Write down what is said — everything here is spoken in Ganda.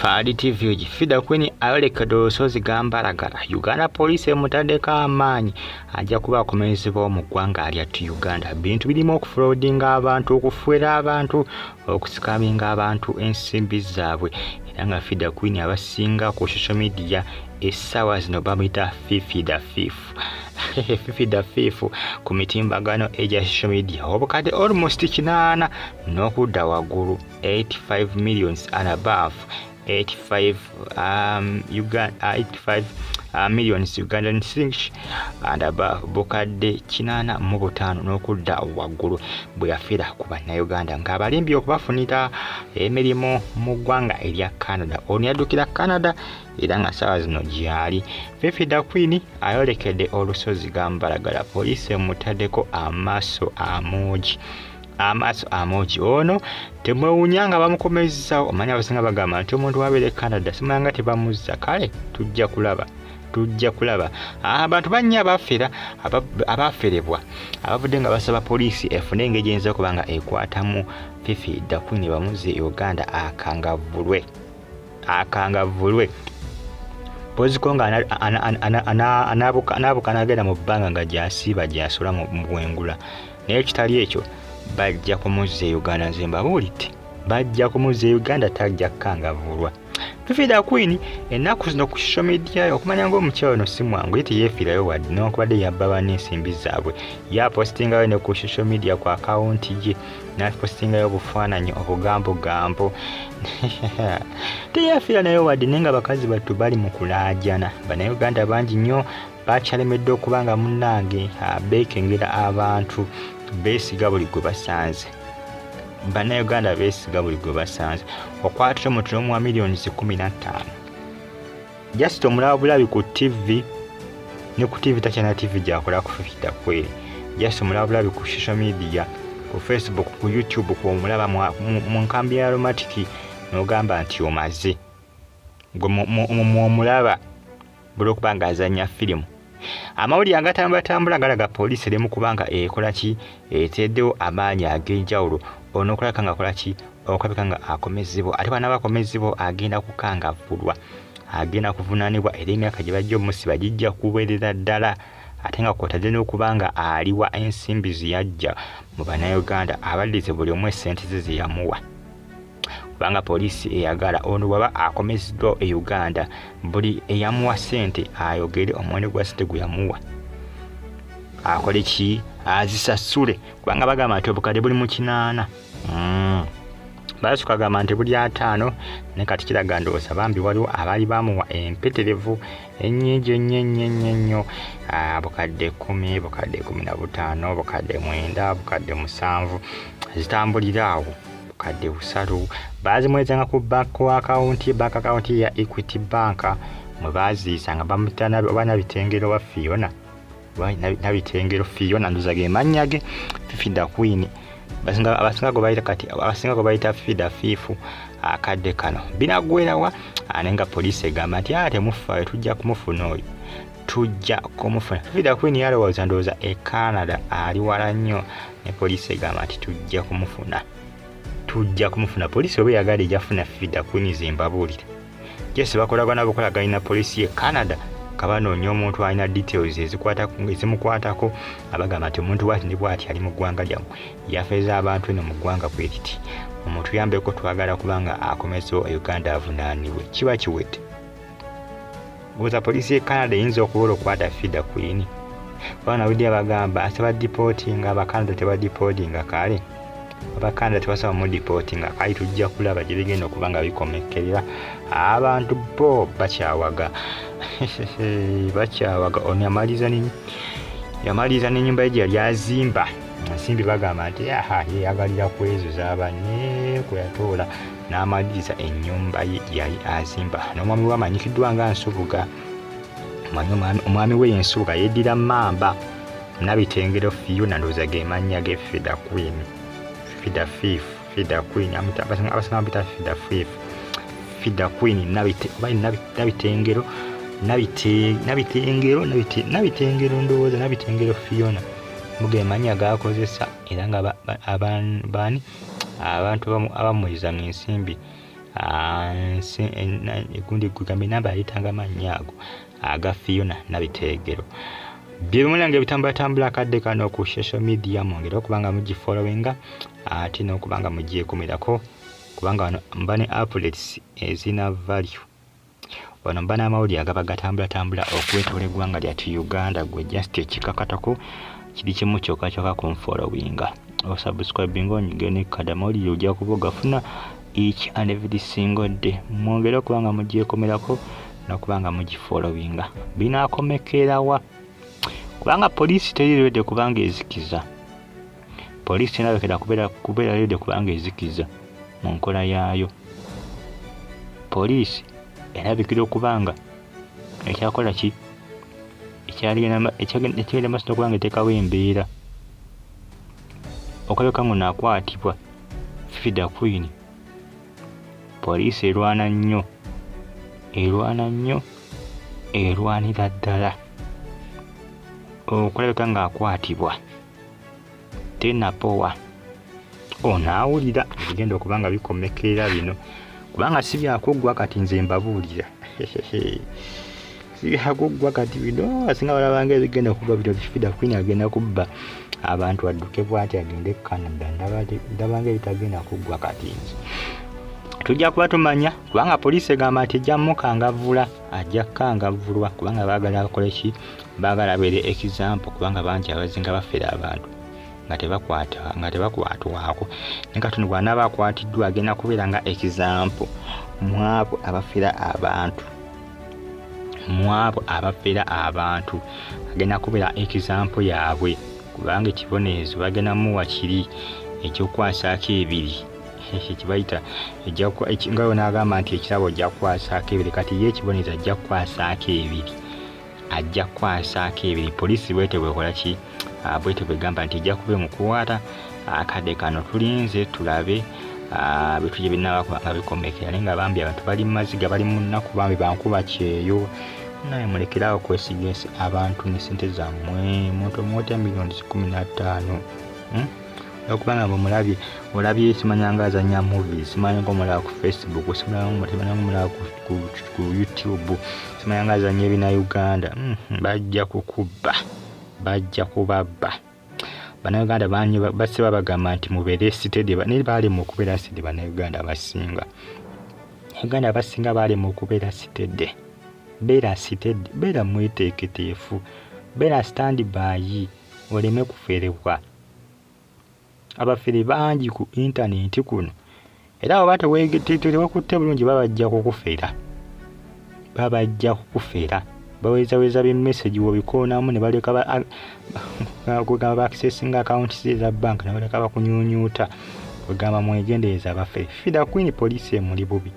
Fadi TV Fida Queen ayolekedde olusozi Gambalagala. Uganda Police emutaddeko amaanyi ajja kuba akomezebwa mu ggwanga lyattu Uganda. Bintu birimu okufraudinga abantu, okufuera abantu, okusikaminga abantu ensimbi zaabwe. Era nga Fida Queen abasinga ku social media essaawa zino bamuyita Fifi da Fifu. Fifi da Fifu ku mitimbagano egya social media obukadde almost 8 n'okudda waggulu 85 millions and above 85 millions Ugandan shillings and above bukadde 85 n'okudda waggulu bwe yafiira ku bannayuganda ng'abalimbi okubafunira emirimu mu ggwanga erya Canada. Ono yaddukira Canada era nga ssaawa zino gyali. Fifi da Queen ayolekedde olusozi Gambalagala. Poliisi emutaddeko amaaso amogi. Ono temwewuunyanga bamukomezza. Omanya abasinga bagamba nti omuntu wabeere Canada simulanga tebamuzza. Kale tujja kulaba abantu bannya abaferebwa abavudde nga basaba poliisi efune engeri eyinza okuba nga ekwatamu Fifi da Queen bamuzze Uganda akangavvulwe poziko nga anaabuka n'agenda mu bbanga nga gyasiiba gyasula mu bwengula. Naye kitali ekyo bajja kumuzza Uganda. Nze mbabuulidde bajja kumuzza Uganda, tajja kukangavvulwa. Fifi da Queen ennaku zino ku social media okumanya ng'omukyalo ono si mwangu, ye teyeefiirayo wadde n'okubadde yabba ban'ensimbi zaabwe. Yapostingayo ne ku social media ku akawunti ye n'apostingayo obufaananyi obugambo. Teyeefiira nayo wadde naye nga bakazi battu bali mu kulaajana. Bannayuganda bangi nnyo bakyalemedde okuba nga munnange beekengera abantu beesiga buli gwe basanze. Bannayuganda beesiga buli gwe basanze. Okwatira omutuno wa millions 15. Just omulaba bulabi ku TV ne ku TV takyana TV gyakola ku Fifi da Queen. Just omulaba bulabi ku social media, ku Facebook, ku YouTube, ku omulaba mu nkambi ya Romantic n'ogamba nti omaze. Gwe omulaba buli okuba nga azannya firimu. Amawulire agatambula galaga poliisi eri mu kubanga ekola ki eteddewo amaanyi ag'enjawulo. Ono okulabika nga akola ki okulabika nga akomezebwa, ate bwana bakomezebwa agenda kukangavvulwa, agenda kuvunaanibwa era emyaka gye bajja omusiba gijja kuweerera ddala. Ate nga kwotadde n'okuba nga aliwa ensimbi ze yajja mu bannayuganda abaddize buli omu essente ze yamuwa. Kubanga poliisi eyagala ono bwaba akomezeddwa e Uganda buli eyamuwa ssente ayogere omuwendo gwa ssente gwe yamuwa akole ki azisasule. Kubanga bagamba nti obukadde buli mu 8 basukka gamba nti buli 5 ne kati kiraga ndowooza bambi waliwo abaali bamuwa empeterevu ennyingi ennyo bukadde 10, bukadde 15, bukadde 9, bukadde 7 zitambulira awo bukadde 3 bazimwezanga ku bank account ya Equity Bank mwe baziisanga bamutana bana bitengero wa Fiona nabitengero Fiona nduza ge manyage Fifi da Queen abasinga go bayita Fifi da Fifu akadde kano binagwerawa anenga poliisi egamba nti ate mufa tujja kumufuna oyo Fifi da Queen yalowooza ndowooza e Canada ali wala nnyo ne poliisi egamba nti tujja kumufuna. Poliisi oba yagala ejafuna Fifi da Queen zimbabuulire jesi bakolagana poliisi ye Canada kabanoonya omuntu alina details ezimukwatako abagamba nti omuntu bwati ndi bwati ali mu ggwanga lyammwe yafeeza abantu eno mu ggwanga bwetiti omuntu yambeko twagala kubanga akomezewo Uganda avunaanibwe kiba kiwedde. Buuza poliisi ye Canada eyinza okubola okukwata Fifi da Queen. Baana widi abagamba tebadipotinga Abacanada tebadipotinga kale Abakanda tebasaba mu deportinga kale tujja kulaba gye bigenda okuba nga bikomekerera abantu bo bakyawaga. Ono yamaliza n'ennyumba ye gye yali azimba ensimbi bagamba nti yeyagalira ku ezo z'abanne kwe yatoola n'amaliriza ennyumba ye gye yali azimba. N'omwami we amanyikiddwa nga Nsubuga. Omwami we y'Ensubuga yeddira Mamba Nabitengero Fiona ndowooza ge mannya ge Fifi da Queen. Fifi da Queen abasanga bita Fifi da Queen nabitengero ndowooza nabitengero Fiona muge mannya gakozesa era nga abantu abamuyiza ensimbi gundi kugambe namba yitanga manyago aga Fiona Nabiteegero byemulange bitambula kadde kano ku social media mwongera okubanga mugi followinga ate n'okubanga mugyekomerako kubanga mbane updates ezina value wano mbana amawulire agaba gatambula okwetoola eggwanga lyatu Uganda gwe just ekikakatako kiri kimu kyokka ku followinga osubscribing onyige kada mawulire ojja kuba ogafuna each and every single day mwongera okubanga mugyekomerako n'okubanga mugifollowinga binaakomekerawa kubanga poliisi terirwedde kubanga ezikiza poliisi tenabekera kubeera redde kubanga ezikiza mu nkola yaayo poliisi erabikira okubanga ekyakola ki ekyagenda maaso okubanga eteekawo embeera okaleka ngo naakwatibwa Fida Queen poliisi erwana nnyo erwanira ddala okulabeka ng'akwatibwa tenapowa onaawulira ebigenda okubanga bikomekerera bino kubanga si byakuggwa kati nze mbabuulira si byakuggwa kati bino asinga balabanga ebigenda okugwa bino Fida Queen agenda kubba abantu adduke bwati agende e Canada ndabanga ebitagenda kuggwa kati nze tujja kuba tumanya kubanga poliisi egamba nti ejja mukangavula ajja kukangavulwa kubanga baagala akole ki baagala abeere example kubanga bangi abazinga bafera abantu nga tebakwatwako ne katono bw'anaaba akwatiddwa agenda kubeera nga example mwabo abafera abantu agenda kubeera example yaabwe kubanga ekibonerezo bagenda muwa kiri ekyokwasaako ebiri kibayita nga n'agamba nti ekirabo ojja kukwasaako ebiri kati ye ekibonerezo ajja kukwasaako ebiri poliisi bwete bwekola ki bwete bwegamba nti ejja kuba mukuwaata akadde kano tulinze tulabe bitujje binnaaba nga bikomekera naye nga bambi abantu bali mu maziga bali mu nnaku bambi bankuba kyeyo naye mulekerawo kwesiga abantu ne ssente zammwe muntu omwota milioni 15 okubanga bwe olabye simanyanga azanya movies simanyanga omulaba ku Facebook simanyanga omulaba ku YouTube simanyanga azanya ebina Uganda bajja kubabba Bannayuganda bangi basiba bagamba nti mubeere seated ne baali mu kubeera seated Bannayuganda abasinga Uganda abasinga baali mu kubeera seated beera mweteeketeefu beera stand by oleme kuferebwa abafere bangi ku internet kuno era abo tewakutte bulungi babajja kukufera baweza b'emessage wobikoonamu ne baleka kugamba accessing account za bank ne baleka bakunyunyuuta kugamba mwegendereza abafere Fida Queen poliisi emuli bubi